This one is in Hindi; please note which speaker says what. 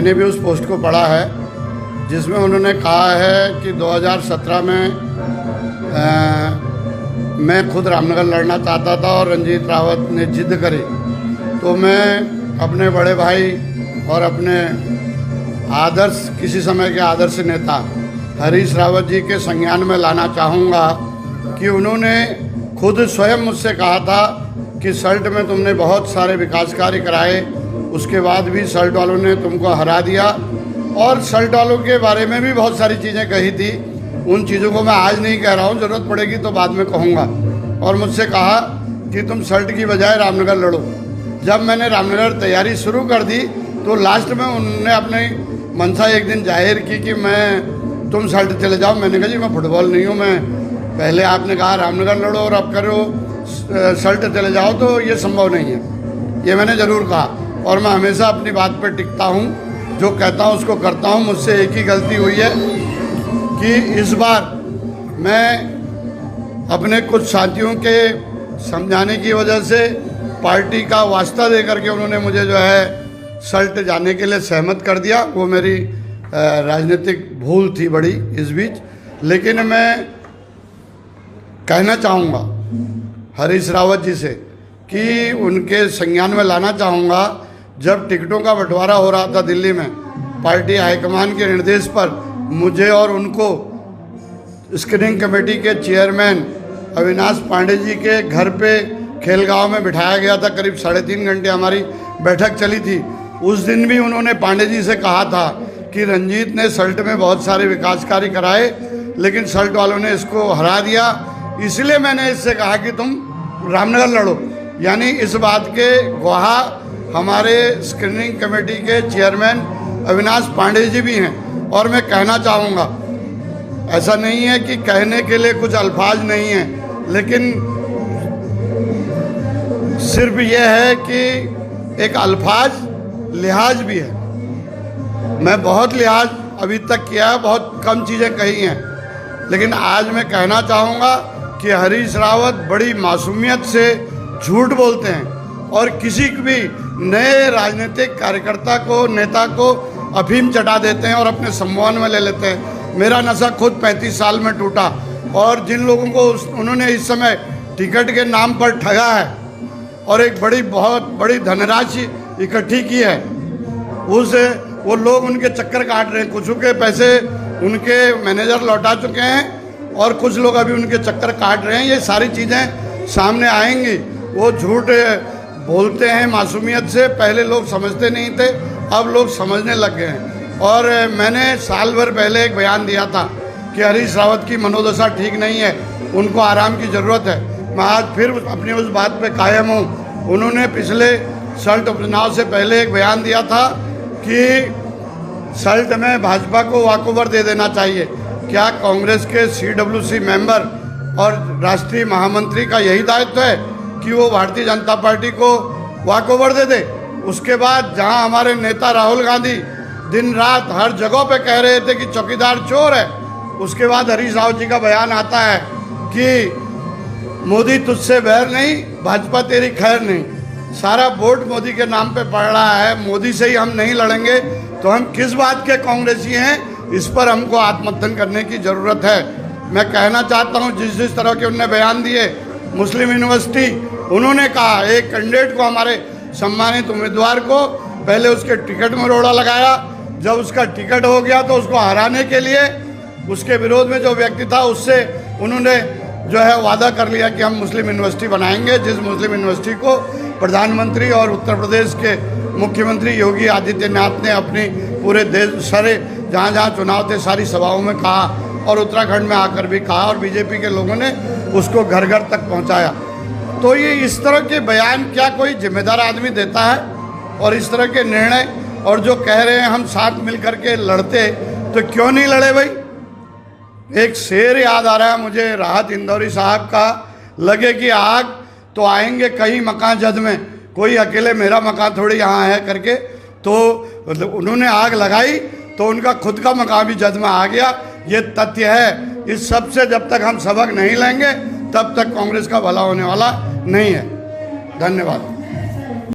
Speaker 1: मैंने भी उस पोस्ट को पढ़ा है जिसमें उन्होंने कहा है कि 2017 में मैं खुद रामनगर लड़ना चाहता था और रंजीत रावत ने जिद करी तो मैं अपने बड़े भाई और अपने आदर्श, किसी समय के आदर्श नेता हरीश रावत जी के संज्ञान में लाना चाहूँगा कि उन्होंने खुद स्वयं मुझसे कहा था कि सल्ट में तुमने बहुत सारे विकास कार्य कराए, उसके बाद भी सल्ट वालों ने तुमको हरा दिया। और सल्ट वालों के बारे में भी बहुत सारी चीज़ें कही थी, उन चीज़ों को मैं आज नहीं कह रहा हूँ, ज़रूरत पड़ेगी तो बाद में कहूँगा। और मुझसे कहा कि तुम सल्ट की बजाय रामनगर लड़ो। जब मैंने रामनगर तैयारी शुरू कर दी तो लास्ट में उन्होंने अपनी मंशा एक दिन जाहिर की कि तुम सल्ट चले जाओ। मैंने कहा जी मैं फुटबॉल नहीं हूँ, मैं पहले आपने कहा रामनगर लड़ो और अब करो सल्ट चले जाओ, तो ये संभव नहीं है। ये मैंने ज़रूर कहा और मैं हमेशा अपनी बात पर टिकता हूँ, जो कहता हूँ उसको करता हूँ। मुझसे एक ही गलती हुई है कि इस बार मैं अपने कुछ साथियों के समझाने की वजह से पार्टी का वास्ता दे करके उन्होंने मुझे जो है सल्ट जाने के लिए सहमत कर दिया। वो मेरी राजनीतिक भूल थी बड़ी इस बीच। लेकिन मैं कहना चाहूँगा हरीश रावत जी से कि उनके संज्ञान में लाना चाहूँगा, जब टिकटों का बंटवारा हो रहा था दिल्ली में, पार्टी हाईकमान के निर्देश पर मुझे और उनको स्क्रीनिंग कमेटी के चेयरमैन अविनाश पांडे जी के घर पे खेलगांव में बिठाया गया था। करीब 3.5 घंटे हमारी बैठक चली थी। उस दिन भी उन्होंने पांडे जी से कहा था कि रंजीत ने सल्ट में बहुत सारे विकास कार्य कराए, लेकिन सल्ट वालों ने इसको हरा दिया, इसलिए मैंने इससे कहा कि तुम रामनगर लड़ो। यानी इस बात के गवाह हमारे स्क्रीनिंग कमेटी के चेयरमैन अविनाश पांडे जी भी हैं। और मैं कहना चाहूँगा, ऐसा नहीं है कि कहने के लिए कुछ अल्फाज नहीं हैं, लेकिन सिर्फ यह है कि एक अल्फाज लिहाज भी है। मैं बहुत लिहाज अभी तक किया है, बहुत कम चीज़ें कही हैं, लेकिन आज मैं कहना चाहूँगा कि हरीश रावत बड़ी मासूमियत से झूठ बोलते हैं और किसी भी नए राजनीतिक कार्यकर्ता को, नेता को अफीम चटा देते हैं और अपने सम्मान में ले लेते हैं। मेरा नशा खुद 35 साल में टूटा और जिन लोगों को उन्होंने इस समय टिकट के नाम पर ठगा है और एक बहुत बड़ी धनराशि इकट्ठी की है, वो लोग उनके चक्कर काट रहे हैं। कुछ के पैसे उनके मैनेजर लौटा चुके हैं और कुछ लोग अभी उनके चक्कर काट रहे हैं। ये सारी चीज़ें सामने आएंगी। वो झूठ बोलते हैं मासूमियत से, पहले लोग समझते नहीं थे, अब लोग समझने लग गए हैं। और मैंने साल भर पहले एक बयान दिया था कि हरीश रावत की मनोदशा ठीक नहीं है, उनको आराम की ज़रूरत है। मैं आज फिर अपनी उस बात पे कायम हूँ। उन्होंने पिछले सल्ट उपचुनाव से पहले एक बयान दिया था कि सल्ट में भाजपा को वॉकओवर दे देना चाहिए। क्या कांग्रेस के CWC मेंबर और राष्ट्रीय महामंत्री का यही दायित्व है कि वो भारतीय जनता पार्टी को वॉकओवर दे दे? उसके बाद जहां हमारे नेता राहुल गांधी दिन रात हर जगह पे कह रहे थे कि चौकीदार चोर है, उसके बाद हरीश रावत जी का बयान आता है कि मोदी तुझसे बैर नहीं, भाजपा तेरी खैर नहीं। सारा वोट मोदी के नाम पे पड़ रहा है। मोदी से ही हम नहीं लड़ेंगे तो हम किस बात के कांग्रेसी हैं? इस पर हमको आत्ममंथन करने की ज़रूरत है। मैं कहना चाहता हूँ, जिस तरह के उन्होंने बयान दिए, मुस्लिम यूनिवर्सिटी, उन्होंने कहा एक कैंडिडेट को, हमारे सम्मानित उम्मीदवार को, पहले उसके टिकट में रोड़ा लगाया, जब उसका टिकट हो गया तो उसको हराने के लिए उसके विरोध में जो व्यक्ति था उससे उन्होंने जो है वादा कर लिया कि हम मुस्लिम यूनिवर्सिटी बनाएंगे, जिस मुस्लिम यूनिवर्सिटी को प्रधानमंत्री और उत्तर प्रदेश के मुख्यमंत्री योगी आदित्यनाथ ने अपनी पूरे देश सारे जहाँ चुनाव थे सारी सभाओं में कहा और उत्तराखंड में आकर भी कहा और बीजेपी के लोगों ने उसको घर घर तक पहुँचाया। तो ये इस तरह के बयान क्या कोई जिम्मेदार आदमी देता है? और इस तरह के निर्णय, और जो कह रहे हैं हम साथ मिल करके लड़ते, तो क्यों नहीं लड़े भाई? एक शेर याद आ रहा है मुझे राहत इंदौरी साहब का, लगे कि आग तो आएंगे कई मकान जद में, कोई अकेले मेरा मकान थोड़ी यहाँ है करके। तो उन्होंने आग लगाई तो उनका खुद का मकान भी जद में आ गया। ये तथ्य है। इस सब से जब तक हम सबक नहीं लेंगे तब तक कांग्रेस का भला होने वाला नहीं है। धन्यवाद।